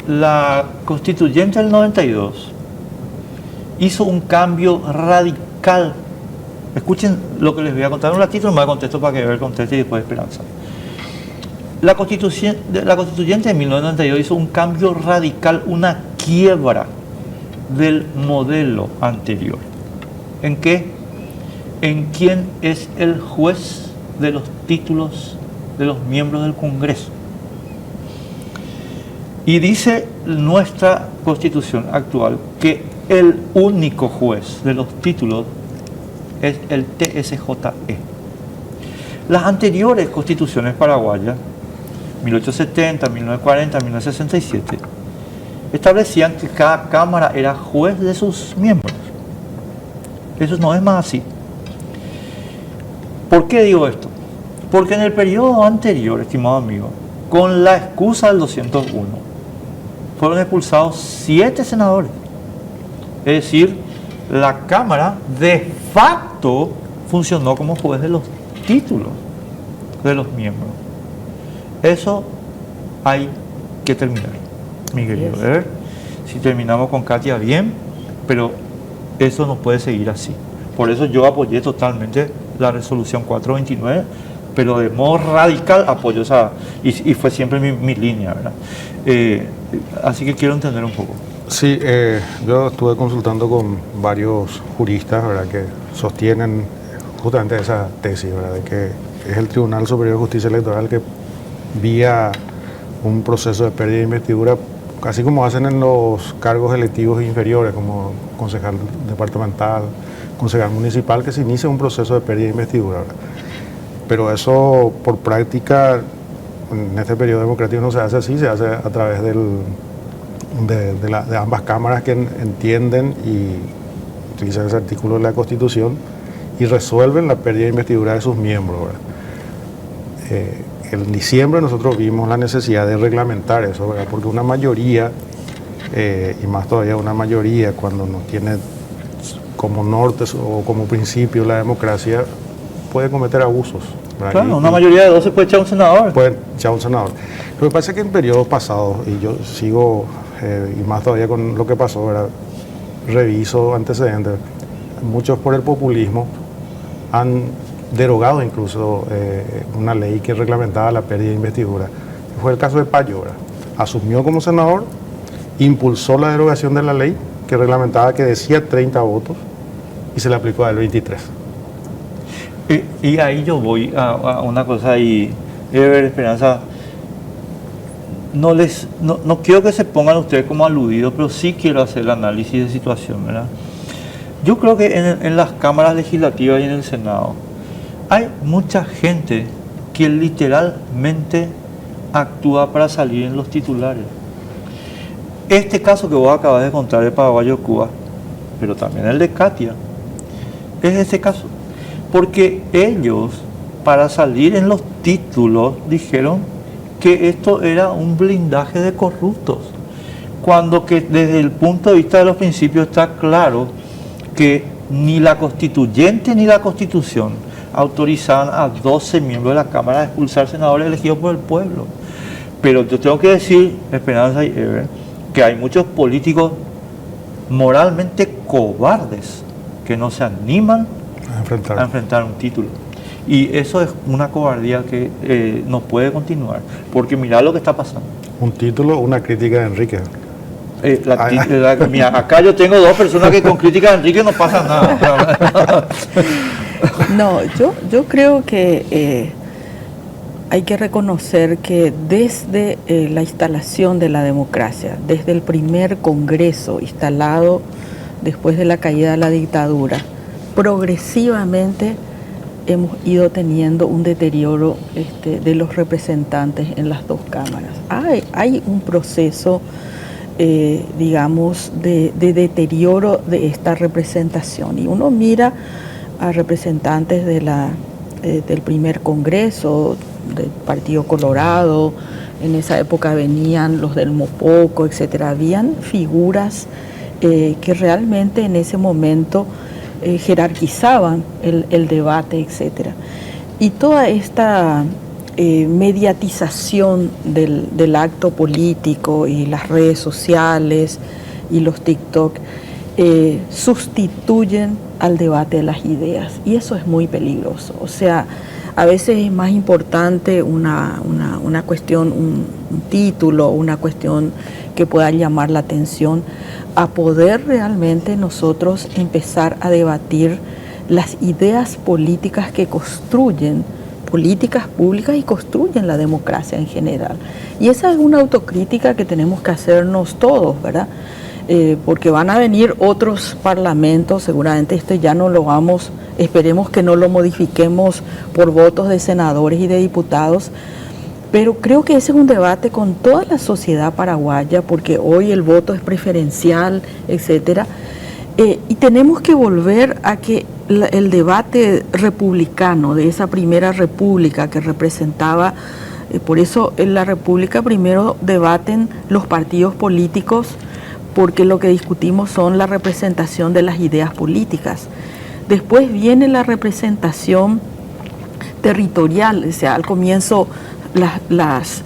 la constituyente del 92 hizo un cambio radical. Escuchen lo que les voy a contar un ratito, nomás contesto para que vean el contexto y después Esperanza. La constituyente de 1992 hizo un cambio radical, una quiebra del modelo anterior. ¿En qué? En quién es el juez de los títulos de los miembros del Congreso. Y dice nuestra Constitución actual que el único juez de los títulos es el TSJE. Las anteriores constituciones paraguayas, 1870, 1940, 1967, establecían que cada cámara era juez de sus miembros. Eso no es más así. ¿Por qué digo esto? Porque en el periodo anterior, estimado amigo, con la excusa del 201, fueron expulsados 7 senadores. Es decir, la Cámara de facto funcionó como juez de los títulos de los miembros. Eso hay que terminar, mi querido. A ver si terminamos con Katia bien, pero eso no puede seguir así. Por eso yo apoyé totalmente la resolución 429, pero de modo radical apoyo esa, y fue siempre mi línea, ¿verdad? Así que quiero entender un poco. Sí, yo estuve consultando con varios juristas, ¿verdad?, que sostienen justamente esa tesis, ¿verdad?, de que es el Tribunal Superior de Justicia Electoral que vía un proceso de pérdida de investidura, así como hacen en los cargos electivos inferiores, como concejal departamental, concejal municipal, que se inicia un proceso de pérdida de investidura, ¿verdad? Pero eso, por práctica, en este periodo democrático no se hace así, se hace a través de ambas cámaras que entienden y utilizan ese artículo de la Constitución y resuelven la pérdida de investidura de sus miembros, ¿verdad? En diciembre nosotros vimos la necesidad de reglamentar eso, ¿verdad?, porque una mayoría, y más todavía una mayoría, cuando no tiene como norte o como principio la democracia, puede cometer abusos, ¿verdad? Claro, una mayoría de 12 puede echar un senador. Puede echar un senador. Lo que pasa es que en periodos pasados, y yo sigo, y más todavía con lo que pasó, ¿verdad?, reviso antecedentes, muchos por el populismo han derogado incluso una ley que reglamentaba la pérdida de investidura. Fue el caso de Payo, ¿verdad? Asumió como senador, impulsó la derogación de la ley que reglamentaba, que decía 30 votos, y se le aplicó al 23. Y ahí yo voy a una cosa y Esperanza, no quiero que se pongan ustedes como aludidos, pero sí quiero hacer el análisis de situación, ¿verdad? Yo creo que en las cámaras legislativas y en el Senado hay mucha gente que literalmente actúa para salir en los titulares. Este caso que vos acabas de contar de Paraguayo Cuba, pero también el de Katia, es ese caso. Porque ellos, para salir en los títulos, dijeron que esto era un blindaje de corruptos. Cuando que desde el punto de vista de los principios está claro que ni la constituyente ni la Constitución autorizaban a 12 miembros de la Cámara a expulsar senadores elegidos por el pueblo. Pero yo tengo que decir, Esperanza y Ever, que hay muchos políticos moralmente cobardes que no se animan a enfrentar un título. Y eso es una cobardía que no puede continuar, porque mirá lo que está pasando. Un título, una crítica de Enrique. Mira, acá yo tengo 2 personas que con crítica de Enrique no pasa nada. No, yo creo que hay que reconocer que desde la instalación de la democracia, desde el primer Congreso instalado después de la caída de la dictadura, progresivamente hemos ido teniendo un deterioro de los representantes en las 2 cámaras. Hay un proceso, digamos, de deterioro de esta representación, y uno mira a representantes del primer Congreso, del Partido Colorado, en esa época venían los del Mopoco, etcétera. Habían figuras que realmente en ese momento jerarquizaban el debate, etcétera. Y toda esta mediatización del acto político y las redes sociales y los TikTok sustituyen al debate de las ideas, y eso es muy peligroso. O sea, a veces es más importante una cuestión, un título, una cuestión que pueda llamar la atención, a poder realmente nosotros empezar a debatir las ideas políticas que construyen políticas públicas y construyen la democracia en general. Y esa es una autocrítica que tenemos que hacernos todos, ¿verdad? Porque van a venir otros parlamentos, seguramente esto ya no lo vamos, esperemos que no lo modifiquemos por votos de senadores y de diputados, pero creo que ese es un debate con toda la sociedad paraguaya, porque hoy el voto es preferencial, etcétera, y tenemos que volver a que el debate republicano de esa primera república que representaba, por eso en la república primero debaten los partidos políticos, porque lo que discutimos son la representación de las ideas políticas. Después viene la representación territorial, o sea, al comienzo las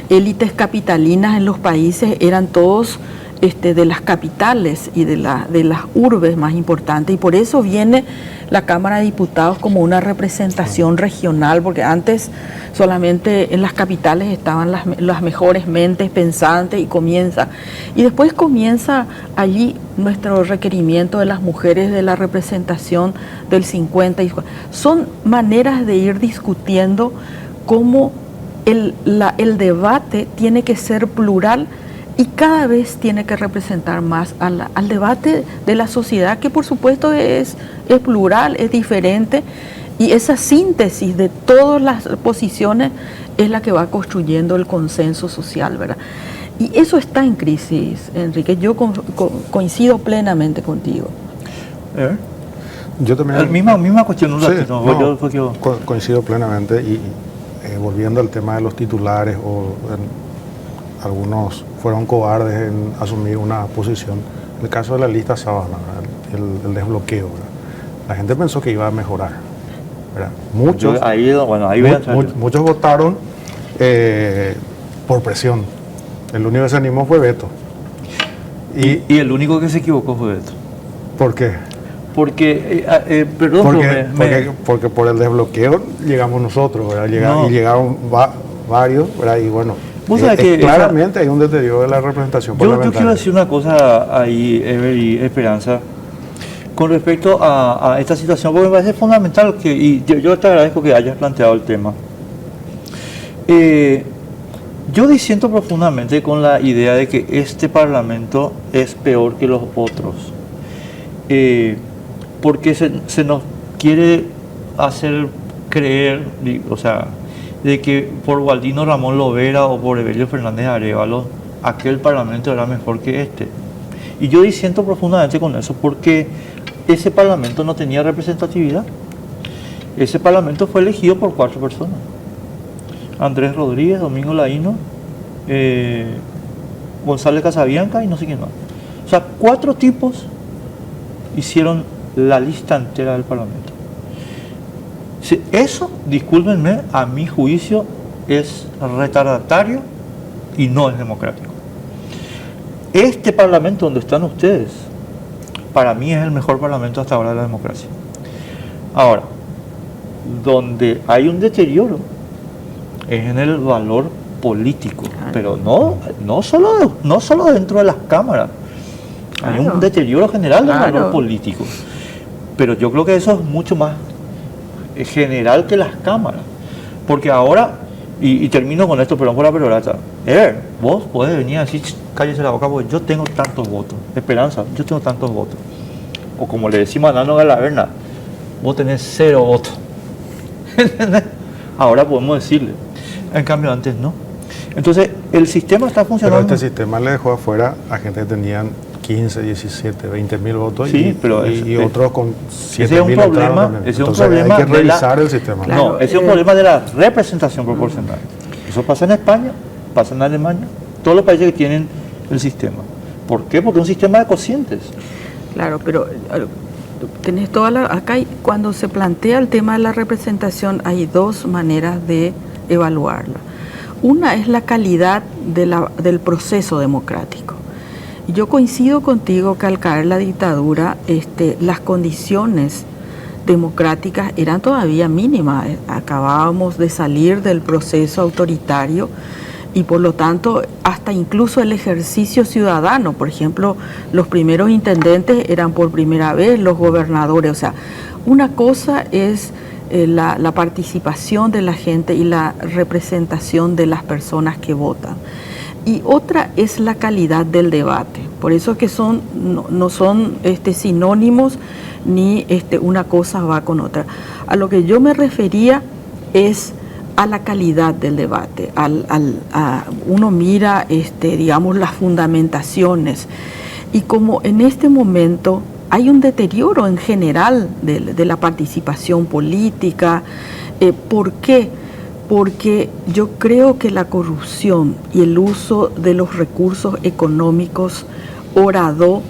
élites capitalinas en los países eran todos de las capitales y de las urbes más importantes, y por eso viene la Cámara de Diputados como una representación regional, porque antes solamente en las capitales estaban las mejores mentes pensantes, y después comienza allí nuestro requerimiento de las mujeres de la representación del 50. Son maneras de ir discutiendo cómo el debate tiene que ser plural y cada vez tiene que representar más al debate de la sociedad, que por supuesto es plural, es diferente, y esa síntesis de todas las posiciones es la que va construyendo el consenso social, ¿verdad? Y eso está en crisis, Enrique. Yo coincido plenamente contigo. Yo también. Misma cuestión, un ratito. Coincido plenamente, y volviendo al tema de los titulares, algunos fueron cobardes en asumir una posición. El caso de la lista Sábana, el desbloqueo, ¿verdad? La gente pensó que iba a mejorar, ¿verdad? Muchos votaron por presión. El único que se animó fue Beto. Y el único que se equivocó fue Beto. ¿Por qué? Porque, porque por el desbloqueo llegamos nosotros, ¿verdad? Y llegaron varios, ¿verdad? Y bueno, claramente hay un deterioro de la representación parlamentaria. Yo quiero decir una cosa ahí, Ever y Esperanza, con respecto a esta situación, porque me parece fundamental, y yo te agradezco que hayas planteado el tema. Yo disiento profundamente con la idea de que este Parlamento es peor que los otros, porque se nos quiere hacer creer, o sea, de que por Gualdino Ramón Lovera o por Evelio Fernández Arévalo aquel Parlamento era mejor que este. Y yo disiento profundamente con eso, porque ese Parlamento no tenía representatividad. Ese Parlamento fue elegido por 4 personas: Andrés Rodríguez, Domingo Laíno, González Casabianca y no sé quién más. O sea, 4 tipos hicieron la lista entera del Parlamento. Eso, discúlpenme, a mi juicio es retardatario y no es democrático. Este Parlamento donde están ustedes, para mí es el mejor Parlamento hasta ahora de la democracia. Ahora, donde hay un deterioro es en el valor político, pero no solo dentro de las cámaras. Hay un deterioro general del valor político, pero yo creo que eso es mucho más general que las cámaras, porque ahora, y termino con esto, perdón por la perorata, vos podés venir a decir, cállese la boca porque yo tengo tantos votos. Esperanza, yo tengo tantos votos. O como le decimos a Nano Galaverna, vos tenés 0 votos. Ahora podemos decirle, en cambio antes no. Entonces el sistema está funcionando. Pero este sistema le dejó afuera a gente que tenían 15, 17, 20 mil votos, sí, y otros con 7 mil entraron también. Ese es un problema hay que revisar el sistema. Claro, ese es un problema de la representación proporcional. Eso pasa en España, pasa en Alemania, todos los países que tienen el sistema. ¿Por qué? Porque es un sistema de cocientes. Claro, pero tenés toda acá cuando se plantea el tema de la representación hay 2 maneras de evaluarla. Una es la calidad del proceso democrático. Yo coincido contigo que al caer la dictadura, las condiciones democráticas eran todavía mínimas. Acabábamos de salir del proceso autoritario y por lo tanto hasta incluso el ejercicio ciudadano, por ejemplo, los primeros intendentes eran por primera vez los gobernadores. O sea, una cosa es la participación de la gente y la representación de las personas que votan. Y otra es la calidad del debate. Por eso es que no son sinónimos ni una cosa va con otra. A lo que yo me refería es a la calidad del debate. Uno mira, digamos, las fundamentaciones. Y como en este momento hay un deterioro en general de la participación política, ¿por qué? Porque yo creo que la corrupción y el uso de los recursos económicos horadó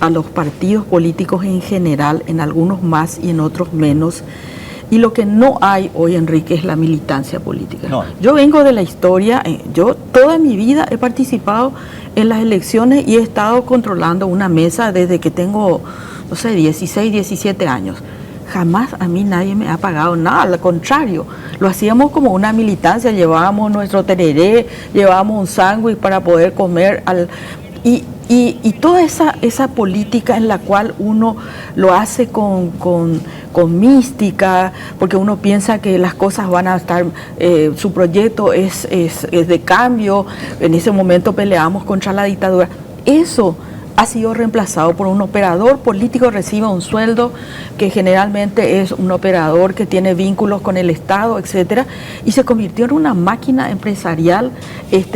a los partidos políticos en general, en algunos más y en otros menos. Y lo que no hay hoy, Enrique, es la militancia política. No. Yo vengo de la historia, yo toda mi vida he participado en las elecciones y he estado controlando una mesa desde que tengo, no sé, 16, 17 años. Jamás a mí nadie me ha pagado nada, al contrario, lo hacíamos como una militancia, llevábamos nuestro tereré, llevábamos un sándwich para poder comer, y toda esa política en la cual uno lo hace con mística, porque uno piensa que las cosas van a estar, su proyecto es de cambio, en ese momento peleamos contra la dictadura, eso ha sido reemplazado por un operador político, recibe un sueldo que generalmente es un operador que tiene vínculos con el Estado, etcétera, y se convirtió en una máquina empresarial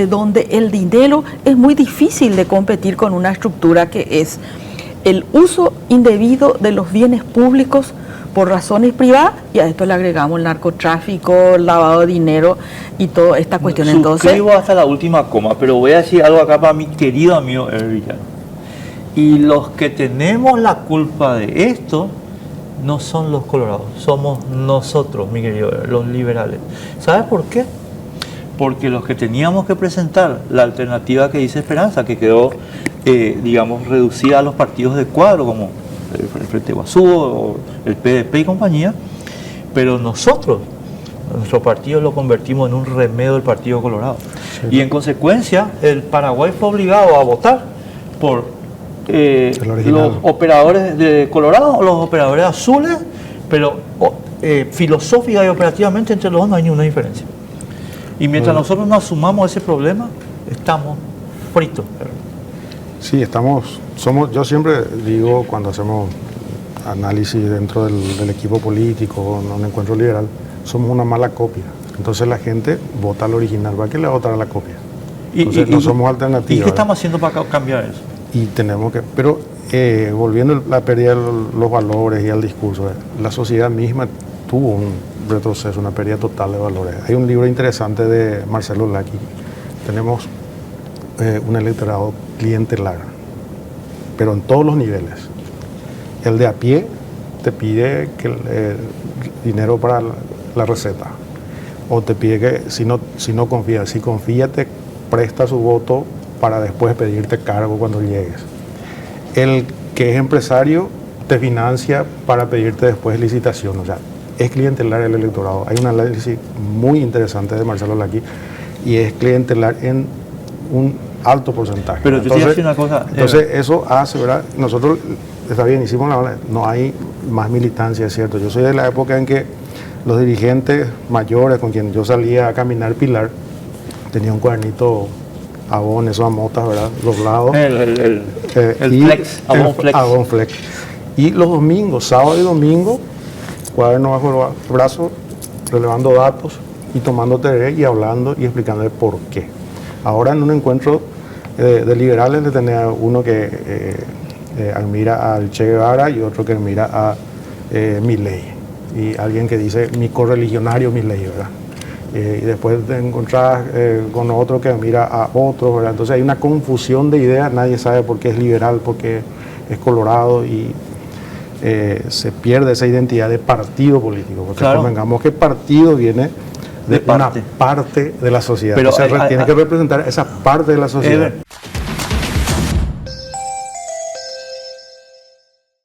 donde el dinero es muy difícil de competir con una estructura que es el uso indebido de los bienes públicos por razones privadas, y a esto le agregamos el narcotráfico, el lavado de dinero y toda esta cuestión. Suscribo hasta la última coma, pero voy a decir algo acá para mi querido amigo Villano. Y los que tenemos la culpa de esto no son los colorados, somos nosotros, mi querido, los liberales. ¿Sabes por qué? Porque los que teníamos que presentar la alternativa que dice Esperanza, que quedó, digamos, reducida a los partidos de cuadro, como el Frente Guazú o el PDP y compañía, pero nosotros, nuestro partido lo convertimos en un remedio del Partido Colorado. Sí. Y en consecuencia, el Paraguay fue obligado a votar por los operadores de Colorado o los operadores azules, pero filosófica y operativamente entre los dos no hay ninguna diferencia. Y mientras nosotros no asumamos ese problema, estamos fritos. Sí, yo siempre digo cuando hacemos análisis dentro del equipo político, en un encuentro liberal, somos una mala copia. Entonces la gente vota al original, ¿para qué le va a votar a la copia? Entonces no somos alternativas. ¿Y qué estamos haciendo para cambiar eso? Y tenemos que, pero volviendo a la pérdida de los valores y al discurso, la sociedad misma tuvo un retroceso, una pérdida total de valores. Hay un libro interesante de Marcelo Lacchi. Tenemos un electorado clientelar, pero en todos los niveles. El de a pie te pide dinero para la receta, o te pide que si no confía, si confía te presta su voto para después pedirte cargo cuando llegues. El que es empresario te financia para pedirte después licitación. O sea, es clientelar el electorado. Hay un análisis muy interesante de Marcelo Lacchi y es clientelar en un alto porcentaje. Pero te decir una cosa. Entonces eso hace, ¿verdad? Nosotros, está bien, hicimos no hay más militancia, es cierto. Yo soy de la época en que los dirigentes mayores con quien yo salía a caminar Pilar, tenía un cuadernito Avon, esos amotas, ¿verdad? Doblado. El flex, Avon Flex. Avon Flex. Y los domingos, sábado y domingo, cuaderno bajo el brazo, relevando datos y tomando tereré y hablando y explicando el por qué. Ahora en un encuentro de liberales le tenía uno que admira al Che Guevara y otro que admira a Milei. Y alguien que dice mi correligionario Milei, ¿verdad? Y después te encontrás con otro que mira a otro, ¿verdad? Entonces hay una confusión de ideas, nadie sabe por qué es liberal, por qué es colorado y se pierde esa identidad de partido político, porque claro, convengamos que partido viene de parte. una parte de la sociedad. Pero tiene que representar esa parte de la sociedad.